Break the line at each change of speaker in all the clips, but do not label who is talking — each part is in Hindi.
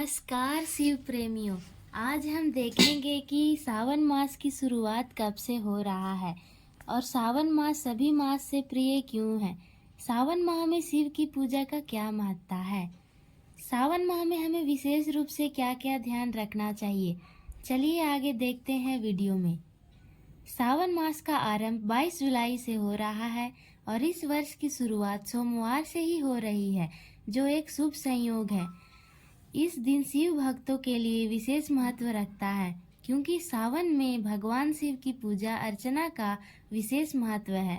नमस्कार शिव प्रेमियों। आज हम देखेंगे कि सावन मास की शुरुआत कब से हो रहा है और सावन मास सभी मास से प्रिय क्यों है। सावन माह में शिव की पूजा का क्या महत्ता है। सावन माह में हमें विशेष रूप से क्या क्या ध्यान रखना चाहिए, चलिए आगे देखते हैं वीडियो में। सावन मास का आरंभ 22 जुलाई से हो रहा है और इस वर्ष की शुरुआत सोमवार से ही हो रही है, जो एक शुभ संयोग है। इस दिन शिव भक्तों के लिए विशेष महत्व रखता है, क्योंकि सावन में भगवान शिव की पूजा अर्चना का विशेष महत्व है।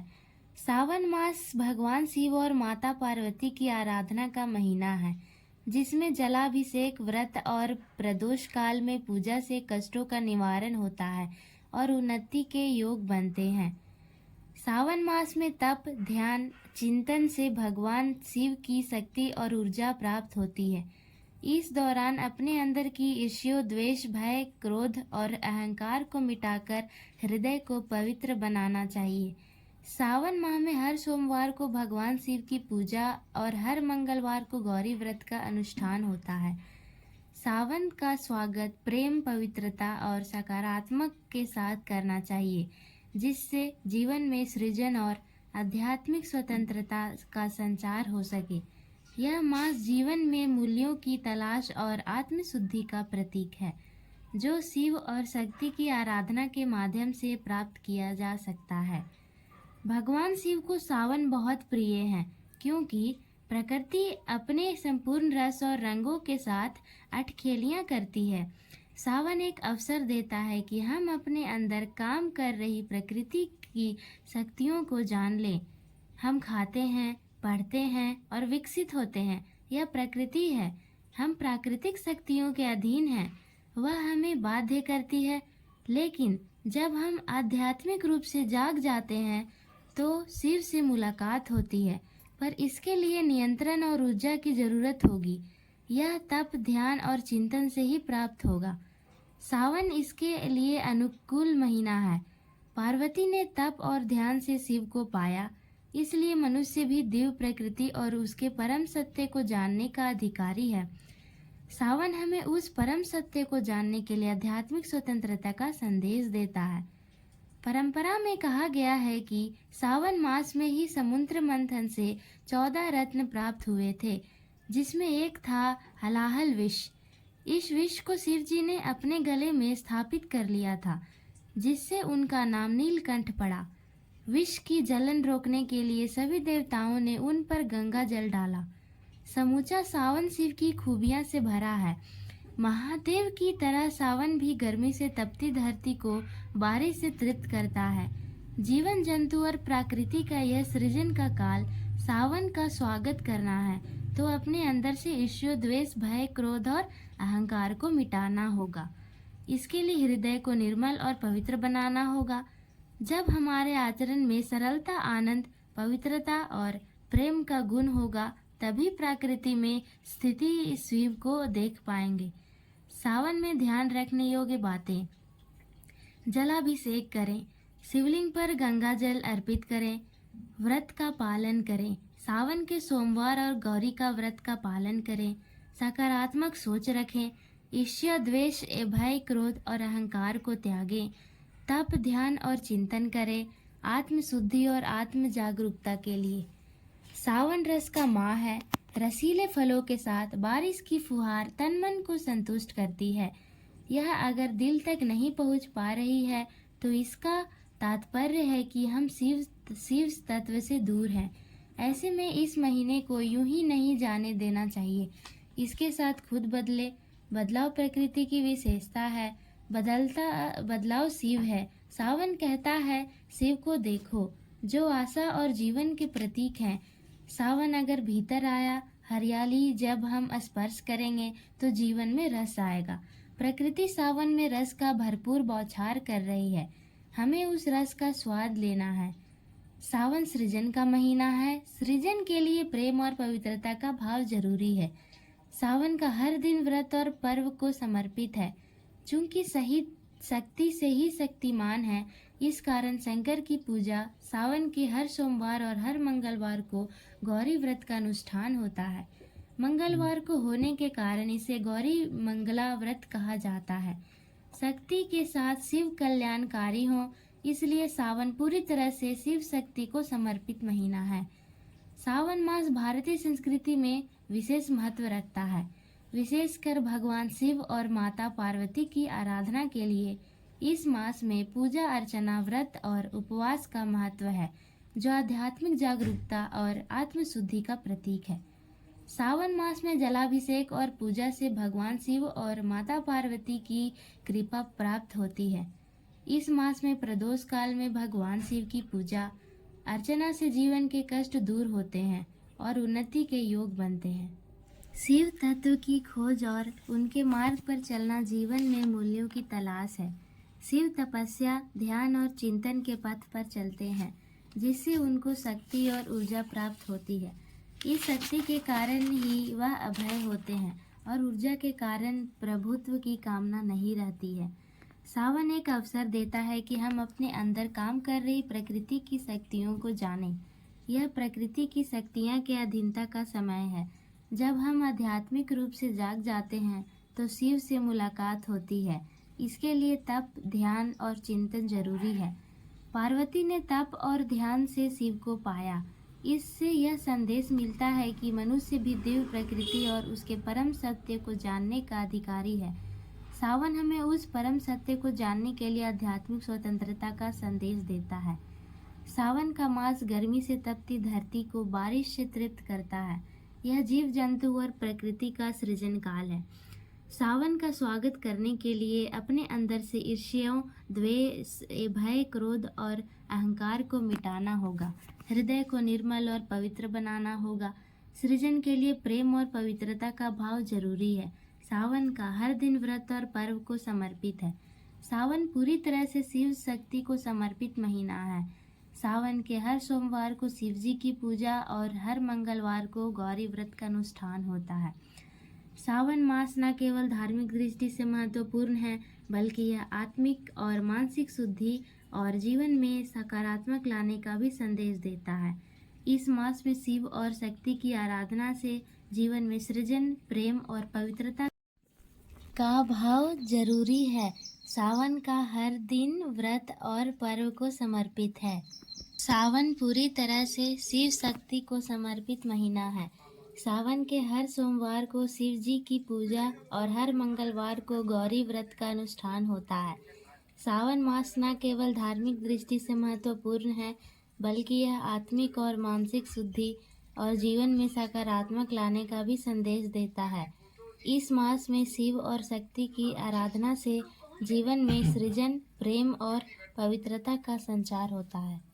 सावन मास भगवान शिव और माता पार्वती की आराधना का महीना है, जिसमें जलाभिषेक, व्रत और प्रदोष काल में पूजा से कष्टों का निवारण होता है और उन्नति के योग बनते हैं। सावन मास में तप, ध्यान, चिंतन से भगवान शिव की शक्ति और ऊर्जा प्राप्त होती है। इस दौरान अपने अंदर की ईर्ष्या, द्वेष, भय, क्रोध और अहंकार को मिटाकर हृदय को पवित्र बनाना चाहिए। सावन माह में हर सोमवार को भगवान शिव की पूजा और हर मंगलवार को गौरी व्रत का अनुष्ठान होता है। सावन का स्वागत प्रेम, पवित्रता और सकारात्मक के साथ करना चाहिए, जिससे जीवन में सृजन और आध्यात्मिक स्वतंत्रता का संचार हो सके। यह मास जीवन में मूल्यों की तलाश और आत्मशुद्धि का प्रतीक है, जो शिव और शक्ति की आराधना के माध्यम से प्राप्त किया जा सकता है। भगवान शिव को सावन बहुत प्रिय है, क्योंकि प्रकृति अपने संपूर्ण रस और रंगों के साथ अठखेलियां करती है। सावन एक अवसर देता है कि हम अपने अंदर काम कर रही प्रकृति की शक्तियों को जान लें। हम खाते हैं, पढ़ते हैं और विकसित होते हैं, यह प्रकृति है। हम प्राकृतिक शक्तियों के अधीन हैं, वह हमें बाध्य करती है। लेकिन जब हम आध्यात्मिक रूप से जाग जाते हैं तो शिव से मुलाकात होती है, पर इसके लिए नियंत्रण और ऊर्जा की जरूरत होगी। यह तप, ध्यान और चिंतन से ही प्राप्त होगा। सावन इसके लिए अनुकूल महीना है। पार्वती ने तप और ध्यान से शिव को पाया, इसलिए मनुष्य भी दिव्य प्रकृति और उसके परम सत्य को जानने का अधिकारी है। सावन हमें उस परम सत्य को जानने के लिए आध्यात्मिक स्वतंत्रता का संदेश देता है। परंपरा में कहा गया है कि सावन मास में ही समुद्र मंथन से 14 रत्न प्राप्त हुए थे, जिसमें एक था हलाहल विष। इस विष को शिव जी ने अपने गले में स्थापित कर लिया था, जिससे उनका नाम नीलकंठ पड़ा। विष की जलन रोकने के लिए सभी देवताओं ने उन पर गंगा जल डाला। समूचा सावन शिव की खूबियां से भरा है। महादेव की तरह सावन भी गर्मी से तपती धरती को बारिश से तृप्त करता है। जीवन जंतु और प्रकृति का यह सृजन का काल सावन का स्वागत करना है, तो अपने अंदर से ईर्ष्या, द्वेष, भय, क्रोध और अहंकार को मिटाना होगा। इसके लिए हृदय को निर्मल और पवित्र बनाना होगा। जब हमारे आचरण में सरलता, आनंद, पवित्रता और प्रेम का गुण होगा, तभी प्रकृति में स्थिति शिव को देख पाएंगे। सावन में ध्यान रखने योग्य बातें: जलाभिषेक करें, शिवलिंग पर गंगा जल अर्पित करें, व्रत का पालन करें, सावन के सोमवार और गौरी का व्रत का पालन करें, सकारात्मक सोच रखें, ईर्ष्या, द्वेष, भय, क्रोध और अहंकार को त्यागें, तप, ध्यान और चिंतन करें, आत्म शुद्धि और आत्म जागरूकता के लिए। सावन रस का माह है। रसीले फलों के साथ बारिश की फुहार तन मन को संतुष्ट करती है। यह अगर दिल तक नहीं पहुंच पा रही है तो इसका तात्पर्य है कि हम शिव तत्व से दूर हैं। ऐसे में इस महीने को यूं ही नहीं जाने देना चाहिए। इसके साथ खुद बदलाव प्रकृति की विशेषता है। बदलाव शिव है। सावन कहता है, शिव को देखो, जो आशा और जीवन के प्रतीक हैं। सावन अगर भीतर आया, हरियाली जब हम स्पर्श करेंगे तो जीवन में रस आएगा। प्रकृति सावन में रस का भरपूर बौछार कर रही है, हमें उस रस का स्वाद लेना है। सावन सृजन का महीना है। सृजन के लिए प्रेम और पवित्रता का भाव जरूरी है। सावन का हर दिन व्रत और पर्व को समर्पित है। चूंकि सही शक्ति से ही शक्तिमान है, इस कारण शंकर की पूजा सावन के हर सोमवार और हर मंगलवार को गौरी व्रत का अनुष्ठान होता है। मंगलवार को होने के कारण इसे गौरी मंगला व्रत कहा जाता है। शक्ति के साथ शिव कल्याणकारी हो, इसलिए सावन पूरी तरह से शिव शक्ति को समर्पित महीना है। सावन मास भारतीय संस्कृति में विशेष महत्व रखता है। विशेषकर भगवान शिव और माता पार्वती की आराधना के लिए इस मास में पूजा अर्चना, व्रत और उपवास का महत्व है, जो आध्यात्मिक जागरूकता और आत्मशुद्धि का प्रतीक है। सावन मास में जलाभिषेक और पूजा से भगवान शिव और माता पार्वती की कृपा प्राप्त होती है। इस मास में प्रदोष काल में भगवान शिव की पूजा अर्चना से जीवन के कष्ट दूर होते हैं और उन्नति के योग बनते हैं। शिव तत्व की खोज और उनके मार्ग पर चलना जीवन में मूल्यों की तलाश है। शिव तपस्या, ध्यान और चिंतन के पथ पर चलते हैं, जिससे उनको शक्ति और ऊर्जा प्राप्त होती है। इस शक्ति के कारण ही वह अभय होते हैं और ऊर्जा के कारण प्रभुत्व की कामना नहीं रहती है। सावन एक अवसर देता है कि हम अपने अंदर काम कर रही प्रकृति की शक्तियों को जानें। यह प्रकृति की शक्तियाँ के अधीनता का समय है। जब हम आध्यात्मिक रूप से जाग जाते हैं तो शिव से मुलाकात होती है। इसके लिए तप, ध्यान और चिंतन जरूरी है। पार्वती ने तप और ध्यान से शिव को पाया। इससे यह संदेश मिलता है कि मनुष्य भी दिव्य प्रकृति और उसके परम सत्य को जानने का अधिकारी है। सावन हमें उस परम सत्य को जानने के लिए आध्यात्मिक स्वतंत्रता का संदेश देता है। सावन का मास गर्मी से तपती धरती को बारिश से तृप्त करता है। यह जीव जंतु और प्रकृति का सृजन काल है। सावन का स्वागत करने के लिए अपने अंदर से ईर्ष्या, द्वेष, भय, क्रोध और अहंकार को मिटाना होगा। हृदय को निर्मल और पवित्र बनाना होगा। सृजन के लिए प्रेम और पवित्रता का भाव जरूरी है। सावन का हर दिन व्रत और पर्व को समर्पित है। सावन पूरी तरह से शिव शक्ति को समर्पित महीना है। सावन के हर सोमवार को शिव जी की पूजा और हर मंगलवार को गौरी व्रत का अनुष्ठान होता है। सावन मास न केवल धार्मिक दृष्टि से महत्वपूर्ण है, बल्कि यह आत्मिक और मानसिक शुद्धि और जीवन में सकारात्मक लाने का भी संदेश देता है। इस मास में शिव और शक्ति की आराधना से जीवन में सृजन, प्रेम और पवित्रता का भाव जरूरी है। सावन का हर दिन व्रत और पर्व को समर्पित है। सावन पूरी तरह से शिव शक्ति को समर्पित महीना है। सावन के हर सोमवार को शिव जी की पूजा और हर मंगलवार को गौरी व्रत का अनुष्ठान होता है। सावन मास न केवल धार्मिक दृष्टि से महत्वपूर्ण है, बल्कि यह आत्मिक और मानसिक शुद्धि और जीवन में सकारात्मक लाने का भी संदेश देता है। इस मास में शिव और शक्ति की आराधना से जीवन में सृजन, प्रेम और पवित्रता का संचार होता है।